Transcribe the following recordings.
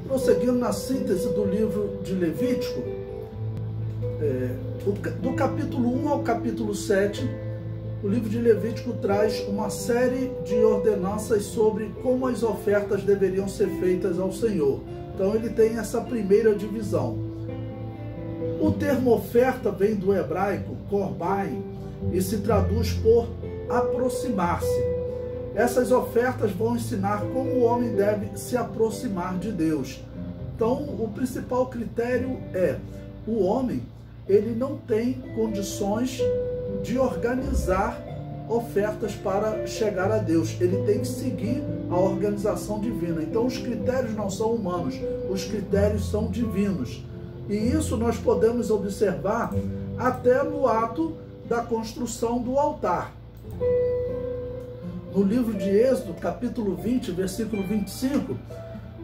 Prosseguindo na síntese do livro de Levítico, do capítulo 1 ao capítulo 7, o livro de Levítico traz uma série de ordenanças sobre como as ofertas deveriam ser feitas ao Senhor. Então ele tem essa primeira divisão. O termo oferta vem do hebraico korban e se traduz por aproximar-se. Essas ofertas vão ensinar como o homem deve se aproximar de Deus. Então, o principal critério é: o homem, ele não tem condições de organizar ofertas para chegar a Deus. Ele tem que seguir a organização divina. Então, os critérios não são humanos, os critérios são divinos. E isso nós podemos observar até no ato da construção do altar. No livro de Êxodo, capítulo 20, versículo 25,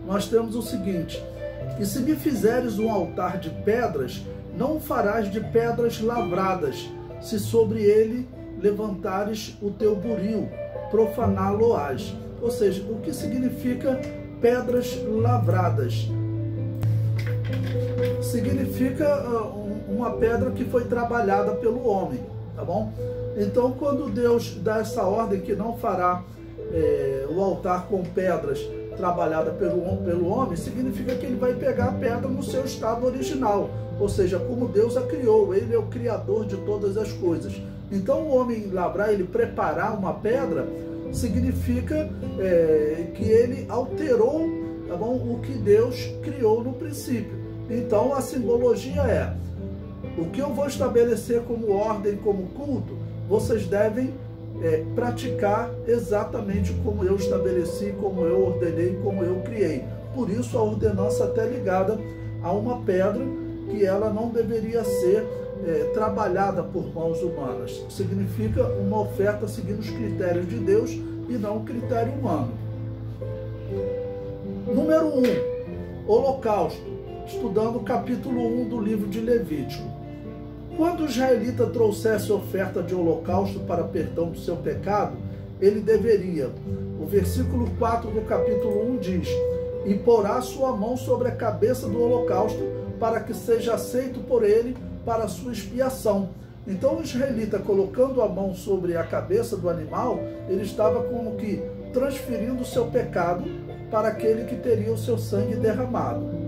nós temos o seguinte: e se me fizeres um altar de pedras, não o farás de pedras lavradas, se sobre ele levantares o teu buril, profaná-lo-ás. Ou seja, o que significa pedras lavradas? Significa uma pedra que foi trabalhada pelo homem, tá bom? Então, quando Deus dá essa ordem que não fará o altar com pedras trabalhadas pelo homem, significa que ele vai pegar a pedra no seu estado original, ou seja, como Deus a criou. Ele é o criador de todas as coisas. Então, o homem lavrar, ele preparar uma pedra, significa que ele alterou, tá bom, o que Deus criou no princípio. Então, a simbologia é: o que eu vou estabelecer como ordem, como culto, vocês devem praticar exatamente como eu estabeleci, como eu ordenei, como eu criei. Por isso a ordenança até ligada a uma pedra que ela não deveria ser trabalhada por mãos humanas. Significa uma oferta seguindo os critérios de Deus e não o critério humano. Número 1, holocausto. Estudando o capítulo 1 do livro de Levítico. Quando o israelita trouxesse oferta de holocausto para perdão do seu pecado, ele deveria, o versículo 4 do capítulo 1 diz: e porá sua mão sobre a cabeça do holocausto, para que seja aceito por ele para a sua expiação. Então o israelita, colocando a mão sobre a cabeça do animal, ele estava como que transferindo o seu pecado para aquele que teria o seu sangue derramado.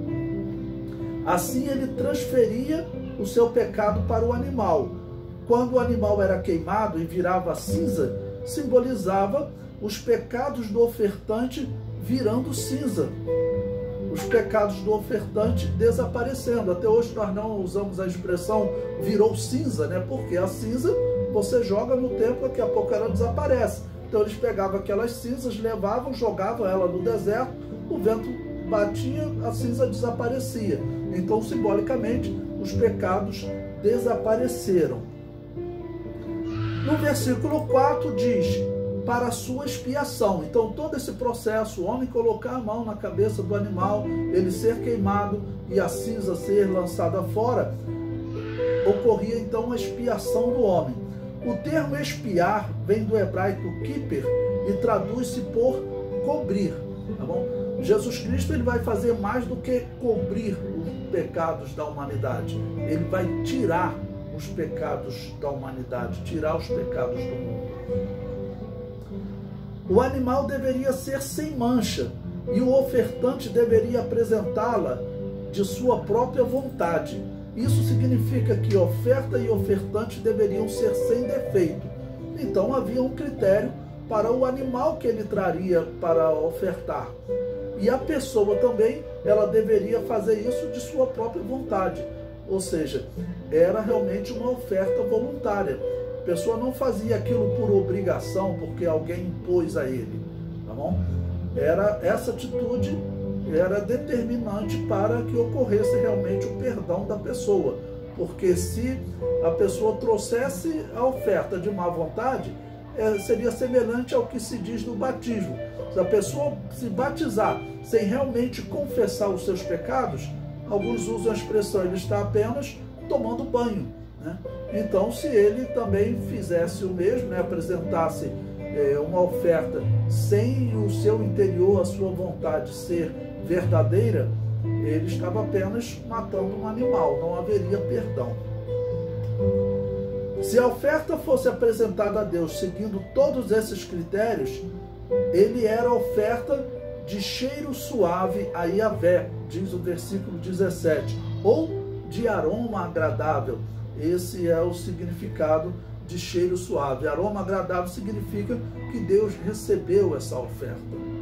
Assim ele transferia o seu pecado para o animal. Quando o animal era queimado e virava cinza, simbolizava os pecados do ofertante virando cinza. Os pecados do ofertante desaparecendo. Até hoje nós não usamos a expressão virou cinza, né? Porque a cinza você joga no templo, daqui a pouco ela desaparece. Então eles pegavam aquelas cinzas, levavam, jogavam ela no deserto, o vento batia, a cinza desaparecia. Então, simbolicamente, os pecados desapareceram. No versículo 4 diz: para a sua expiação. Então, todo esse processo, o homem colocar a mão na cabeça do animal, ele ser queimado e a cinza ser lançada fora, ocorria então a expiação do homem. O termo expiar vem do hebraico kippur e traduz-se por cobrir, tá bom? Jesus Cristo, ele vai fazer mais do que cobrir os pecados da humanidade. Ele vai tirar os pecados da humanidade, tirar os pecados do mundo. O animal deveria ser sem mancha e o ofertante deveria apresentá-la de sua própria vontade. Isso significa que oferta e ofertante deveriam ser sem defeito. Então havia um critério para o animal que ele traria para ofertar. E a pessoa também, ela deveria fazer isso de sua própria vontade. Ou seja, era realmente uma oferta voluntária. A pessoa não fazia aquilo por obrigação, porque alguém impôs a ele, tá bom? Essa atitude era determinante para que ocorresse realmente o perdão da pessoa. Porque se a pessoa trouxesse a oferta de má vontade, seria semelhante ao que se diz no batismo. Se a pessoa se batizar sem realmente confessar os seus pecados, alguns usam a expressão, ele está apenas tomando banho, né? Então, se ele também fizesse o mesmo, né, apresentasse uma oferta sem o seu interior, a sua vontade ser verdadeira, ele estava apenas matando um animal, não haveria perdão. Se a oferta fosse apresentada a Deus seguindo todos esses critérios, ele era oferta de cheiro suave a Yahvé, diz o versículo 17, ou de aroma agradável. Esse é o significado de cheiro suave. Aroma agradável significa que Deus recebeu essa oferta.